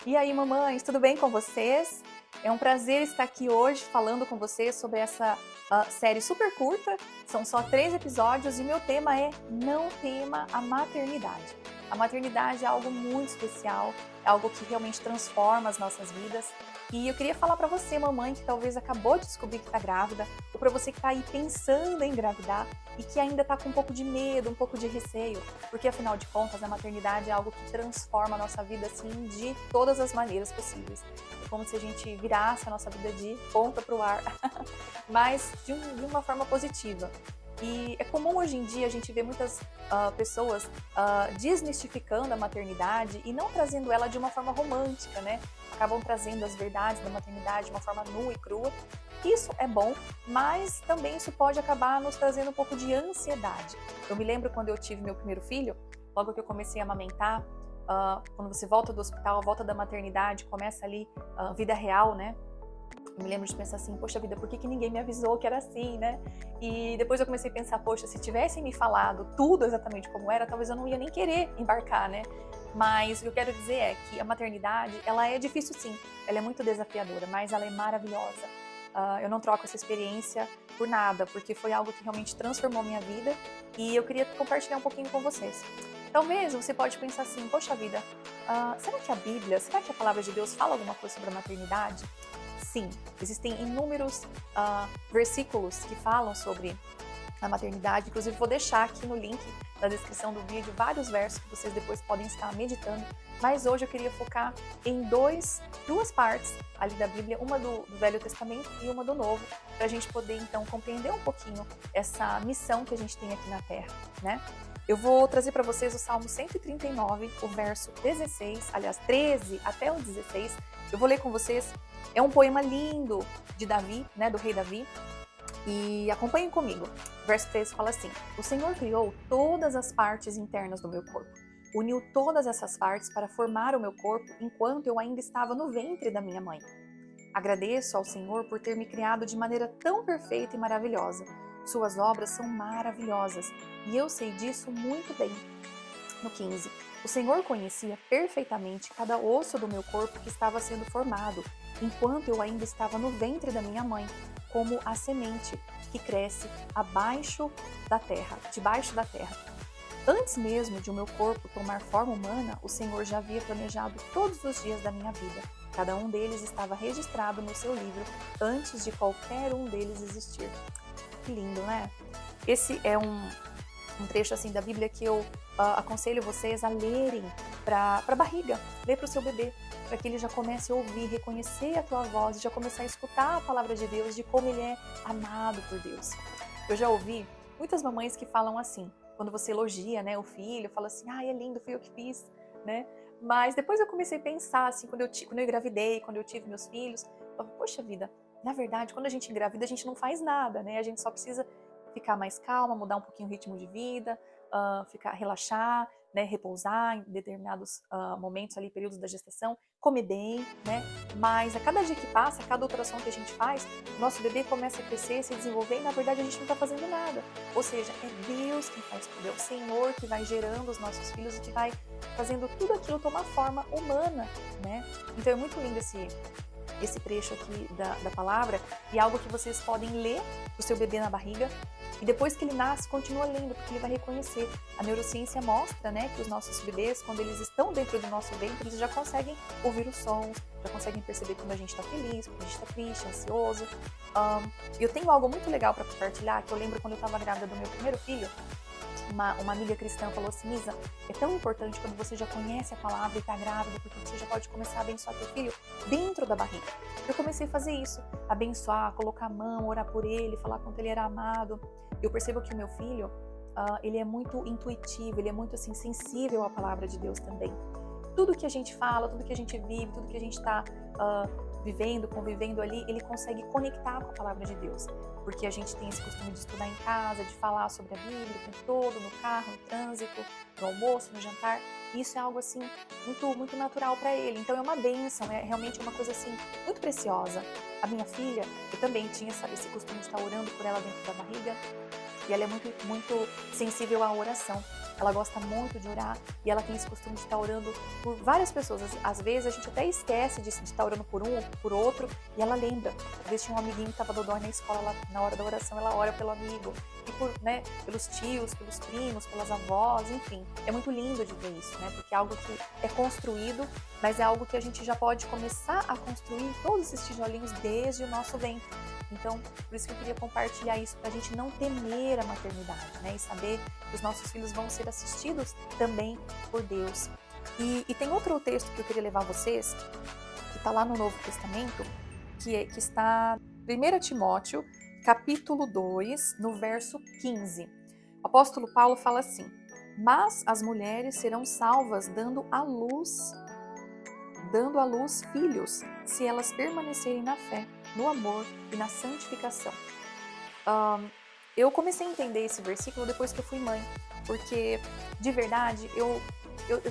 E aí, mamães, tudo bem com vocês? É um prazer estar aqui hoje falando com vocês sobre essa série super curta. São só 3 episódios e o meu tema é Não tema a maternidade. A maternidade é algo muito especial, é algo que realmente transforma as nossas vidas. E eu queria falar para você, mamãe, que talvez acabou de descobrir que está grávida, ou para você que está aí pensando em engravidar e que ainda está com um pouco de medo, um pouco de receio, porque afinal de contas a maternidade é algo que transforma a nossa vida assim de todas as maneiras possíveis. É como se a gente virasse a nossa vida de ponta para o ar, mas de uma forma positiva. E é comum hoje em dia a gente ver muitas pessoas desmistificando a maternidade e não trazendo ela de uma forma romântica, né? Acabam trazendo as verdades da maternidade de uma forma nua e crua. Isso é bom, mas também isso pode acabar nos trazendo um pouco de ansiedade. Eu me lembro quando eu tive meu primeiro filho, logo que eu comecei a amamentar, quando você volta do hospital, volta da maternidade, começa ali a vida real, né? Eu me lembro de pensar assim, poxa vida, por que ninguém me avisou que era assim, né? E depois eu comecei a pensar, poxa, se tivessem me falado tudo exatamente como era, talvez eu não ia nem querer embarcar, né? Mas o que eu quero dizer é que a maternidade, ela é difícil sim, ela é muito desafiadora, mas ela é maravilhosa. Eu não troco essa experiência por nada, porque foi algo que realmente transformou minha vida e eu queria compartilhar um pouquinho com vocês. Talvez você pode pensar assim, poxa vida, será que a Bíblia, será que a palavra de Deus fala alguma coisa sobre a maternidade? Sim, existem inúmeros versículos que falam sobre a maternidade. Inclusive, vou deixar aqui no link da descrição do vídeo vários versos que vocês depois podem estar meditando. Mas hoje eu queria focar em duas partes ali da Bíblia, uma do Velho Testamento e uma do Novo, para a gente poder então compreender um pouquinho essa missão que a gente tem aqui na Terra, né? Eu vou trazer para vocês o Salmo 139, o verso 16, aliás, 13 até o 16. Eu vou ler com vocês. É um poema lindo de Davi, né, do rei Davi. E acompanhem comigo. Verso 13 fala assim: O Senhor criou todas as partes internas do meu corpo. Uniu todas essas partes para formar o meu corpo enquanto eu ainda estava no ventre da minha mãe. Agradeço ao Senhor por ter me criado de maneira tão perfeita e maravilhosa. Suas obras são maravilhosas e eu sei disso muito bem. No 15, o Senhor conhecia perfeitamente cada osso do meu corpo que estava sendo formado, enquanto eu ainda estava no ventre da minha mãe, como a semente que cresce abaixo da terra, debaixo da terra. Antes mesmo de o meu corpo tomar forma humana, o Senhor já havia planejado todos os dias da minha vida. Cada um deles estava registrado no seu livro antes de qualquer um deles existir. Que lindo, né? Esse é um trecho assim da Bíblia que eu aconselho vocês a lerem para a barriga, ler para o seu bebê, para que ele já comece a ouvir, reconhecer a tua voz e já começar a escutar a palavra de Deus, de como ele é amado por Deus. Eu já ouvi muitas mamães que falam assim, quando você elogia, né, o filho, fala assim, é lindo, fui eu que fiz, né? Mas depois eu comecei a pensar assim, quando eu engravidei, quando eu tive meus filhos, eu falei, poxa vida, na verdade, quando a gente engravida, a gente não faz nada, né? A gente só precisa ficar mais calma, mudar um pouquinho o ritmo de vida, relaxar, né, repousar em determinados momentos ali, períodos da gestação, comer bem, né? Mas a cada dia que passa, a cada ultrassom que a gente faz, o nosso bebê começa a crescer, se desenvolver e na verdade a gente não está fazendo nada. Ou seja, é Deus quem faz tudo, é o Senhor que vai gerando os nossos filhos e que vai fazendo tudo aquilo tomar forma humana, né? Então é muito lindo esse trecho aqui da palavra e algo que vocês podem ler para o seu bebê na barriga e depois que ele nasce, continua lendo, porque ele vai reconhecer. A neurociência mostra, né, que os nossos bebês, quando eles estão dentro do nosso ventre, eles já conseguem ouvir os sons, já conseguem perceber quando a gente está feliz, quando a gente está triste, ansioso. Eu tenho algo muito legal para compartilhar, que eu lembro quando eu estava grávida do meu primeiro filho, uma amiga cristã falou assim, Isa, é tão importante quando você já conhece a palavra e está grávida, porque você já pode começar a abençoar teu filho dentro da barriga. Eu comecei a fazer isso, abençoar, colocar a mão, orar por ele, falar quanto ele era amado. Eu percebo que o meu filho, ele é muito intuitivo, ele é muito assim, sensível à palavra de Deus também. Tudo que a gente fala, tudo que a gente vive, tudo que a gente está vivendo, convivendo ali, ele consegue conectar com a palavra de Deus. Porque a gente tem esse costume de estudar em casa, de falar sobre a Bíblia o tempo todo, no carro, no trânsito, no almoço, no jantar. Isso é algo assim muito natural para ele. Então é uma bênção, é realmente uma coisa assim muito preciosa. A minha filha, eu também tinha esse costume de estar orando por ela dentro da barriga. E ela é muito sensível à oração. ela gosta muito de orar e ela tem esse costume de estar orando por várias pessoas. Às vezes a gente até esquece de estar orando por um ou por outro e ela lembra. Às vezes tinha um amiguinho que estava dodói na escola, na hora da oração ela ora pelo amigo. E pelos tios, pelos primos, pelas avós, enfim. É muito lindo de ver isso, né? Porque é algo que é construído, mas é algo que a gente já pode começar a construir todos esses tijolinhos desde o nosso ventre. Então, por isso que eu queria compartilhar isso, para a gente não temer a maternidade, né? E saber que os nossos filhos vão ser assistidos também por Deus. E tem outro texto que eu queria levar a vocês, que está lá no Novo Testamento, que está em 1 Timóteo, capítulo 2, no verso 15. O apóstolo Paulo fala assim: mas as mulheres serão salvas dando à luz filhos, se elas permanecerem na fé, no amor e na santificação. Eu comecei a entender esse versículo depois que eu fui mãe, porque, de verdade, eu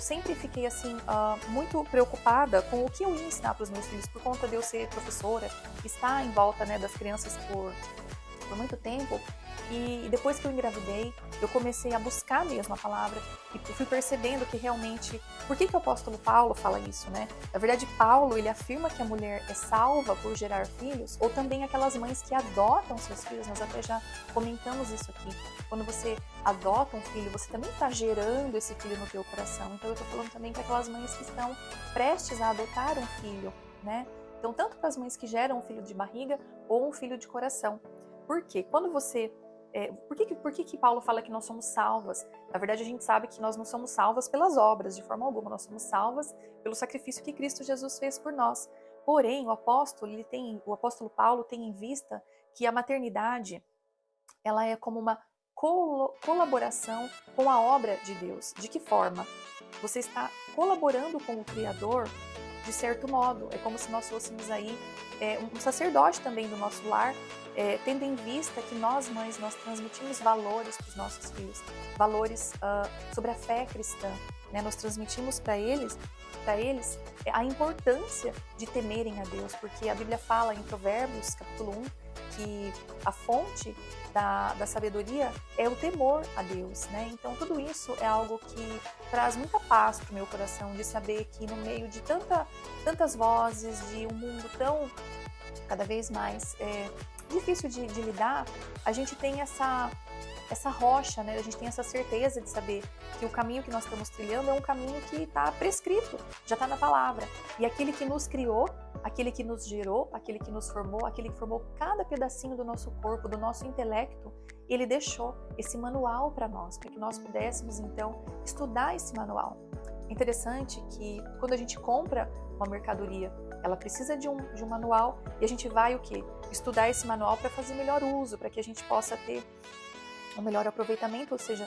sempre fiquei assim, muito preocupada com o que eu ia ensinar para os meus filhos, por conta de eu ser professora, estar em volta, né, das crianças por muito tempo. E depois que eu engravidei, eu comecei a buscar mesmo a palavra e fui percebendo que realmente, por que o apóstolo Paulo fala isso, né? Na verdade, Paulo, ele afirma que a mulher é salva por gerar filhos, ou também aquelas mães que adotam seus filhos, nós até já comentamos isso aqui. Quando você adota um filho, você também está gerando esse filho no teu coração. Então eu estou falando também para aquelas mães que estão prestes a adotar um filho, né? Então, tanto para as mães que geram um filho de barriga ou um filho de coração. Por quê? Quando você... Por que Paulo fala que nós somos salvas? Na verdade, a gente sabe que nós não somos salvas pelas obras, de forma alguma. Nós somos salvas pelo sacrifício que Cristo Jesus fez por nós. Porém, o apóstolo Paulo tem em vista que a maternidade, ela é como uma colaboração com a obra de Deus. De que forma? Você está colaborando com o Criador de certo modo. É como se nós fôssemos aí um sacerdote também do nosso lar, tendo em vista que nós, mães, nós transmitimos valores para os nossos filhos, valores sobre a fé cristã, né? Nós transmitimos para eles a importância de temerem a Deus, porque a Bíblia fala em Provérbios, capítulo 1, que a fonte da sabedoria é o temor a Deus, né? Então tudo isso é algo que traz muita paz para o meu coração, de saber que no meio de tantas vozes, de um mundo tão cada vez mais difícil de lidar, a gente tem essa rocha, né? A gente tem essa certeza de saber que o caminho que nós estamos trilhando é um caminho que está prescrito, já está na palavra. E aquele que nos criou, aquele que nos gerou, aquele que nos formou, aquele que formou cada pedacinho do nosso corpo, do nosso intelecto, ele deixou esse manual para nós, para que nós pudéssemos então estudar esse manual. É interessante que quando a gente compra uma mercadoria, ela precisa de um manual e a gente vai o quê? Estudar esse manual para fazer melhor uso, para que a gente possa ter um melhor aproveitamento, ou seja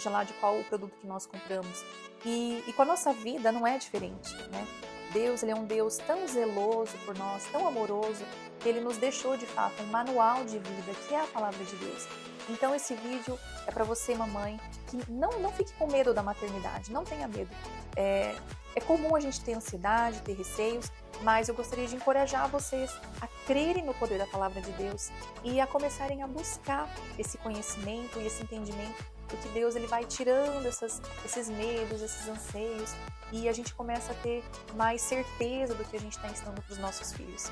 lá de qual o produto que nós compramos. E com a nossa vida não é diferente, né? Deus, ele é um Deus tão zeloso por nós, tão amoroso, que ele nos deixou de fato um manual de vida, que é a palavra de Deus. Então esse vídeo é para você, mamãe, que não fique com medo da maternidade, não tenha medo. É comum a gente ter ansiedade, ter receios, mas eu gostaria de encorajar vocês a crerem no poder da palavra de Deus e a começarem a buscar esse conhecimento e esse entendimento, porque Deus ele vai tirando esses medos, esses anseios, e a gente começa a ter mais certeza do que a gente está ensinando para os nossos filhos.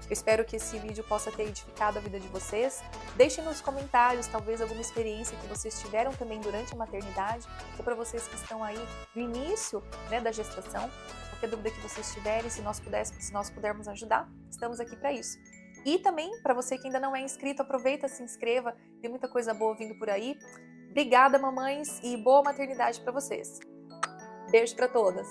Eu espero que esse vídeo possa ter edificado a vida de vocês. Deixem nos comentários, talvez, alguma experiência que vocês tiveram também durante a maternidade, ou para vocês que estão aí no início, né, da gestação. Qualquer dúvida que vocês tiverem, se nós pudermos ajudar, estamos aqui para isso. E também, para você que ainda não é inscrito, aproveita, se inscreva, tem muita coisa boa vindo por aí. Obrigada, mamães, e boa maternidade para vocês. Beijo para todas!